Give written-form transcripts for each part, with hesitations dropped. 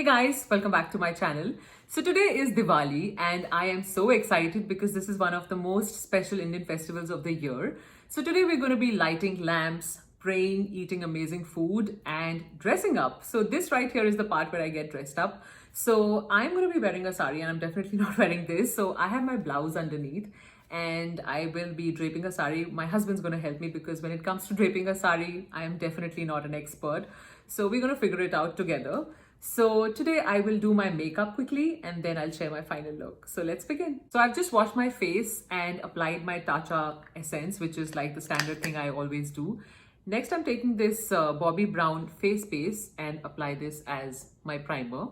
Hey guys, welcome back to my channel. So today is Diwali and I am so excited because this is one of the most special Indian festivals of the year. So today we're going to be lighting lamps, praying, eating amazing food and dressing up. So this right here is the part where I get dressed up. So I'm going to be wearing a sari and I'm definitely not wearing this. So I have my blouse underneath and I will be draping a sari. My husband's going to help me because when it comes to draping a sari, I am definitely not an expert. So we're going to figure it out together. So today I will do my makeup quickly and then I'll share my final look. So let's begin. So I've just washed my face and applied my Tatcha essence, which is like the standard thing I always do. Next, I'm taking this Bobbi Brown face base and apply this as my primer.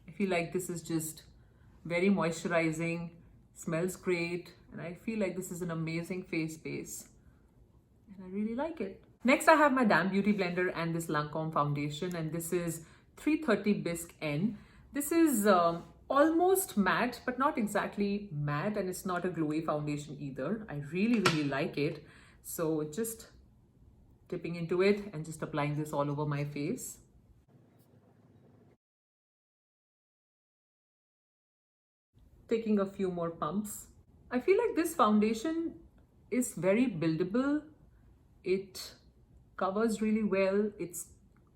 I feel like this is just very moisturizing, smells great, and I feel like this is an amazing face base and I really like it. Next, I have my Damn Beauty Blender and this Lancome foundation, and this is 330 Bisque N. This is almost matte, but not exactly matte, and it's not a glowy foundation either. I really like it. So just dipping into it and just applying this all over my face. Taking a few more pumps. I feel like this foundation is very buildable. It covers really well. It's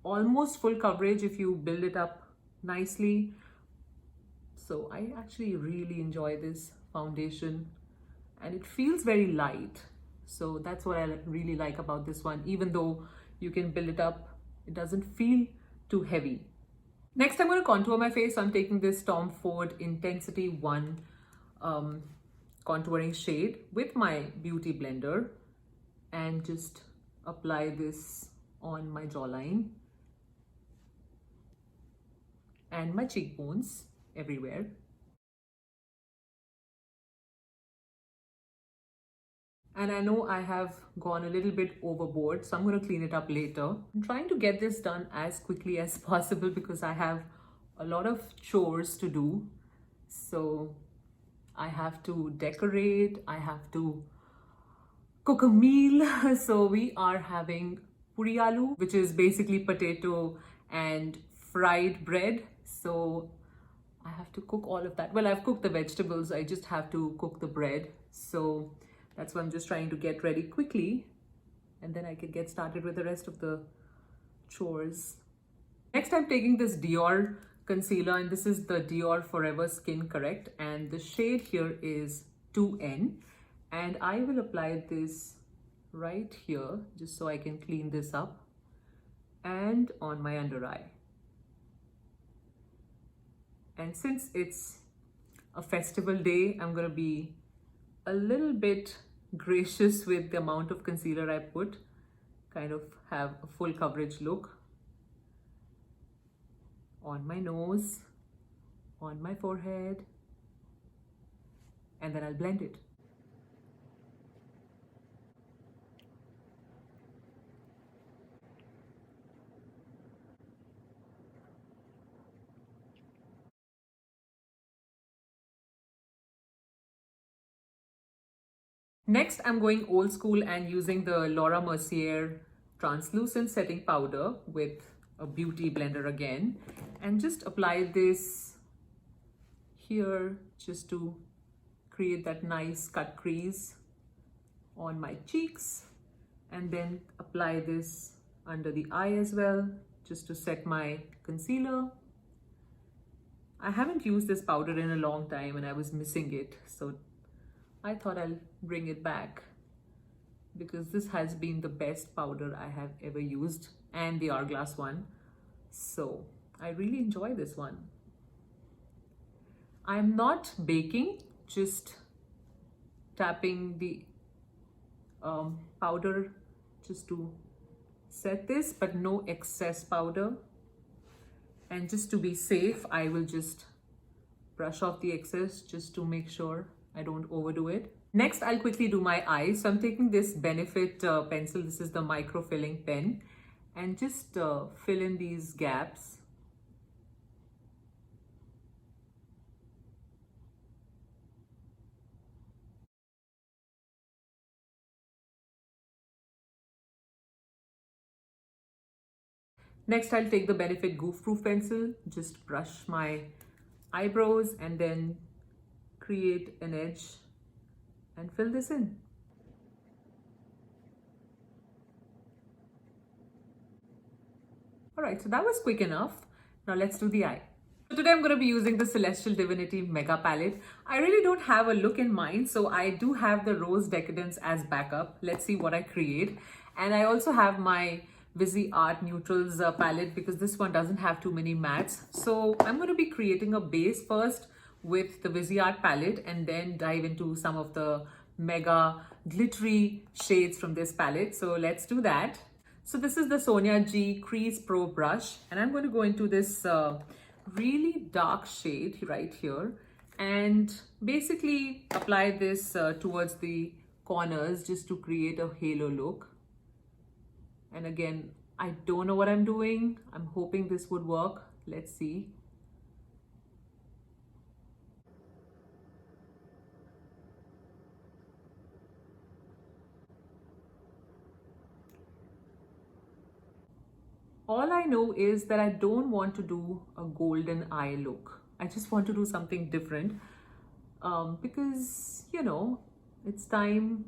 almost full coverage if you build it up nicely. So I actually really enjoy this foundation and it feels very light. So that's what I really like about this one. Even though you can build it up, it doesn't feel too heavy. Next, I'm going to contour my face. So I'm taking this Tom Ford Intensity 1 contouring shade with my beauty blender and just apply this on my jawline and my cheekbones everywhere. And I know I have gone a little bit overboard, so I'm going to clean it up later. I'm trying to get this done as quickly as possible because I have a lot of chores to do. So I have to decorate, I have to cook a meal. So we are having puri aloo, which is basically potato and fried bread. So I have to cook all of that. Well, I've cooked the vegetables, I just have to cook the bread. So that's why I'm just trying to get ready quickly and then I can get started with the rest of the chores. Next, I'm taking this Dior concealer and this is the Dior Forever Skin Correct and the shade here is 2N and I will apply this right here just so I can clean this up and on my under eye. And since it's a festival day, I'm going to be a little bit gracious with the amount of concealer I put, kind of have a full coverage look on my nose, on my forehead, and then I'll blend it. Next, I'm going old school and using the Laura Mercier translucent setting powder with a beauty blender again and just apply this here just to create that nice cut crease on my cheeks and then apply this under the eye as well just to set my concealer. I haven't used this powder in a long time and I was missing it, so I thought I'll bring it back because this has been the best powder I have ever used and the Hourglass one. So I really enjoy this one. I'm not baking, just tapping the powder just to set this, but no excess powder. And just to be safe, I will just brush off the excess just to make sure I don't overdo it. Next, I'll quickly do my eyes. So I'm taking this Benefit pencil. This is the Microfilling Pen and just fill in these gaps. Next, I'll take the Benefit Goof Proof pencil, just brush my eyebrows and then create an edge and fill this in. All right, so that was quick enough. Now let's do the eye. So today I'm going to be using the Celestial Divinity Mega Palette. I really don't have a look in mind, so I do have the Rose Decadence as backup. Let's see what I create. And I also have my Viseart Neutrals palette because this one doesn't have too many mattes. So I'm going to be creating a base first with the Viseart palette and then dive into some of the mega glittery shades from this palette. So let's do that. So this is the Sonia G Crease Pro brush, and I'm going to go into this really dark shade right here and basically apply this towards the corners just to create a halo look. And again, I don't know what I'm doing. I'm hoping this would work. Let's see. All I know is that I don't want to do a golden eye look. I just want to do something different because, you know, it's time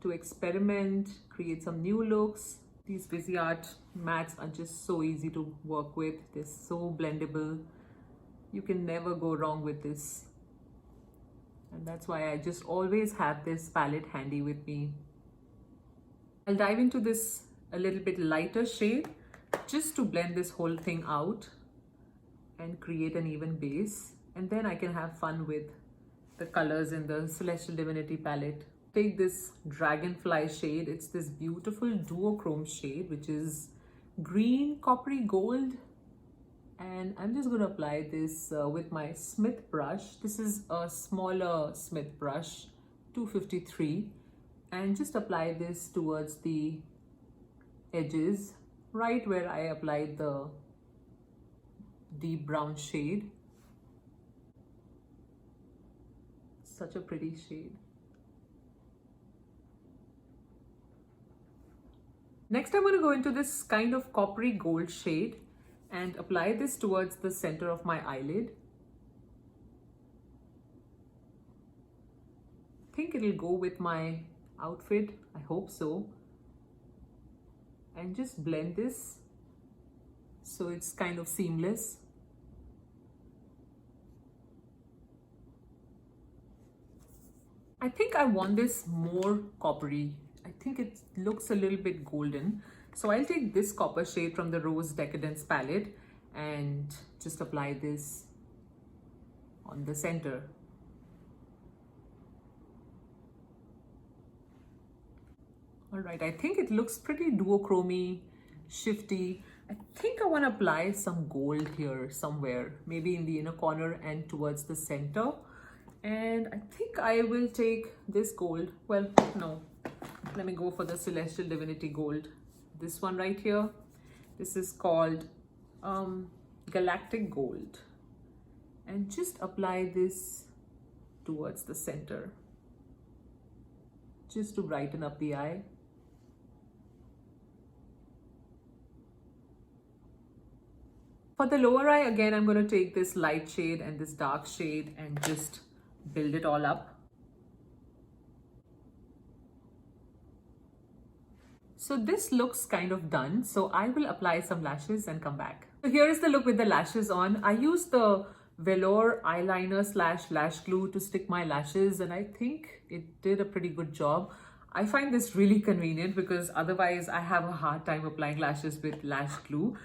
to experiment, create some new looks. These Viseart mattes are just so easy to work with. They're so blendable. You can never go wrong with this. And that's why I just always have this palette handy with me. I'll dive into this a little bit lighter shade just to blend this whole thing out and create an even base. And then I can have fun with the colors in the Celestial Divinity palette. Take this Dragonfly shade. It's this beautiful duochrome shade, which is green, coppery gold. And I'm just going to apply this with my Smith brush. This is a smaller Smith brush, 253. And just apply this towards the edges, right where I applied the deep brown shade. Such a pretty shade. Next, I'm going to go into this kind of coppery gold shade and apply this towards the center of my eyelid. I think it'll go with my outfit. I hope so. And just blend this so it's kind of seamless. I think I want this more coppery. I think it looks a little bit golden. So I'll take this copper shade from the Rose Decadence palette and just apply this on the center. All right, I think it looks pretty duochromy, shifty. I think I want to apply some gold here somewhere, maybe in the inner corner and towards the center. And I think I will take this gold. Well, no, let me go for the Celestial Divinity gold. This one right here. This is called Galactic Gold. And just apply this towards the center, just to brighten up the eye. For the lower eye, again, I'm going to take this light shade and this dark shade and just build it all up. So this looks kind of done. So I will apply some lashes and come back. So here is the look with the lashes on. I used the Velor eyeliner / lash glue to stick my lashes, and I think it did a pretty good job. I find this really convenient because otherwise I have a hard time applying lashes with lash glue.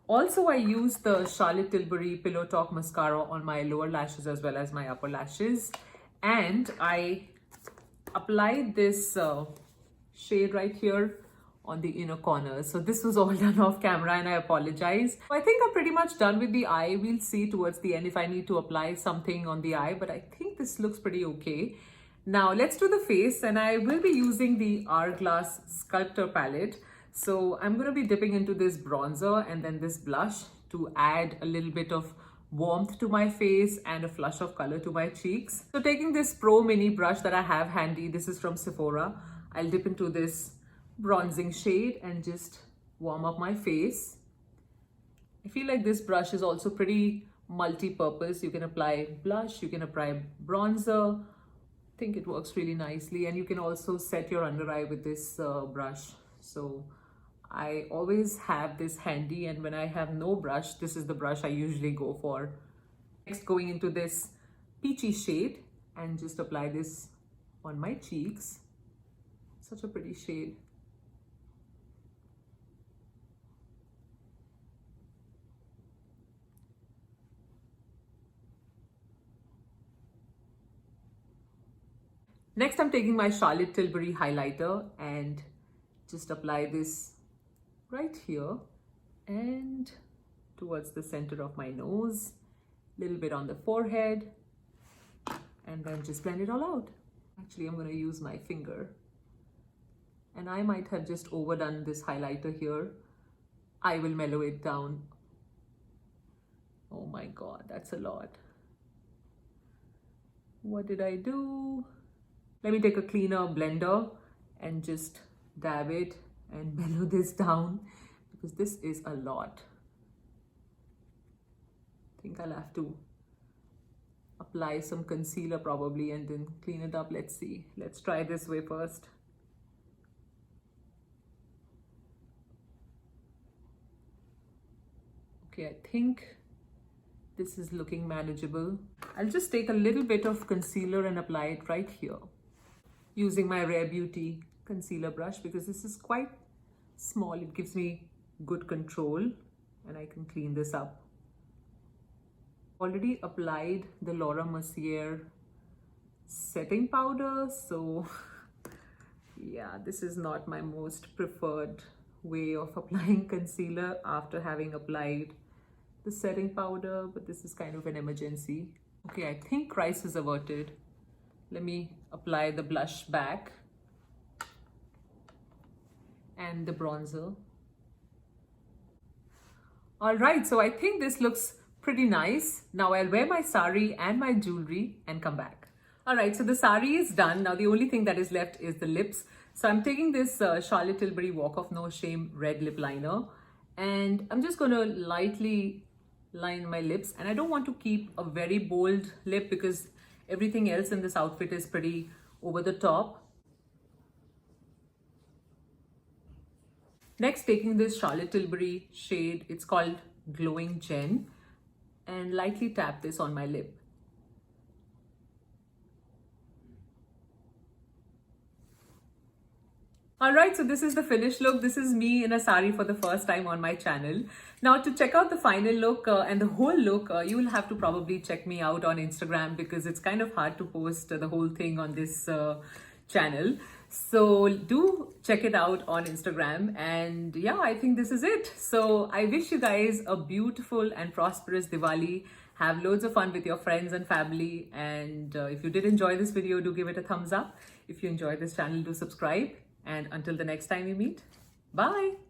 Also, I use the Charlotte Tilbury Pillow Talk mascara on my lower lashes as well as my upper lashes. And I applied this shade right here on the inner corner. So this was all done off camera and I apologize. I think I'm pretty much done with the eye. We'll see towards the end if I need to apply something on the eye, but I think this looks pretty okay. Now let's do the face, and I will be using the Hourglass Sculptor palette. So I'm going to be dipping into this bronzer and then this blush to add a little bit of warmth to my face and a flush of color to my cheeks. So taking this Pro Mini brush that I have handy, this is from Sephora, I'll dip into this bronzing shade and just warm up my face. I feel like this brush is also pretty multi-purpose. You can apply blush, you can apply bronzer. I think it works really nicely, and you can also set your under eye with this brush. So I always have this handy, and when I have no brush, this is the brush I usually go for. Next, going into this peachy shade and just apply this on my cheeks. Such a pretty shade. Next, I'm taking my Charlotte Tilbury highlighter and just apply this right here and towards the center of my nose, a little bit on the forehead, and then just blend it all out. Actually, I'm going to use my finger, and I might have just overdone this highlighter here. I will mellow it down. Oh my God, that's a lot. What did I do? Let me take a cleaner blender and just dab it and mellow this down, because this is a lot. I think I'll have to apply some concealer probably and then clean it up. Let's see. Let's try this way first. Okay, I think this is looking manageable. I'll just take a little bit of concealer and apply it right here, using my Rare Beauty concealer brush, because this is quite small. It gives me good control and I can clean this up. Already applied the Laura Mercier setting powder, so yeah, this is not my most preferred way of applying concealer after having applied the setting powder, but this is kind of an emergency. Okay, I think crisis is averted. Let me apply the blush back and the bronzer. All right, so I think this looks pretty nice. Now I'll wear my sari and my jewelry and come back. All right, so the sari is done. Now the only thing that is left is the lips. So I'm taking this Charlotte Tilbury Walk of No Shame red lip liner, and I'm just going to lightly line my lips. And I don't want to keep a very bold lip because everything else in this outfit is pretty over the top. Next, taking this Charlotte Tilbury shade, it's called Glowing Gen, and lightly tap this on my lip. Alright, so this is the finished look. This is me in a sari for the first time on my channel. Now to check out the final look and the whole look, you will have to probably check me out on Instagram, because it's kind of hard to post the whole thing on this channel. So do check it out on Instagram, and yeah, I think this is it. So I wish you guys a beautiful and prosperous Diwali. Have loads of fun with your friends and family, and if you did enjoy this video, do give it a thumbs up. If you enjoyed this channel, do subscribe, and until the next time we meet, bye.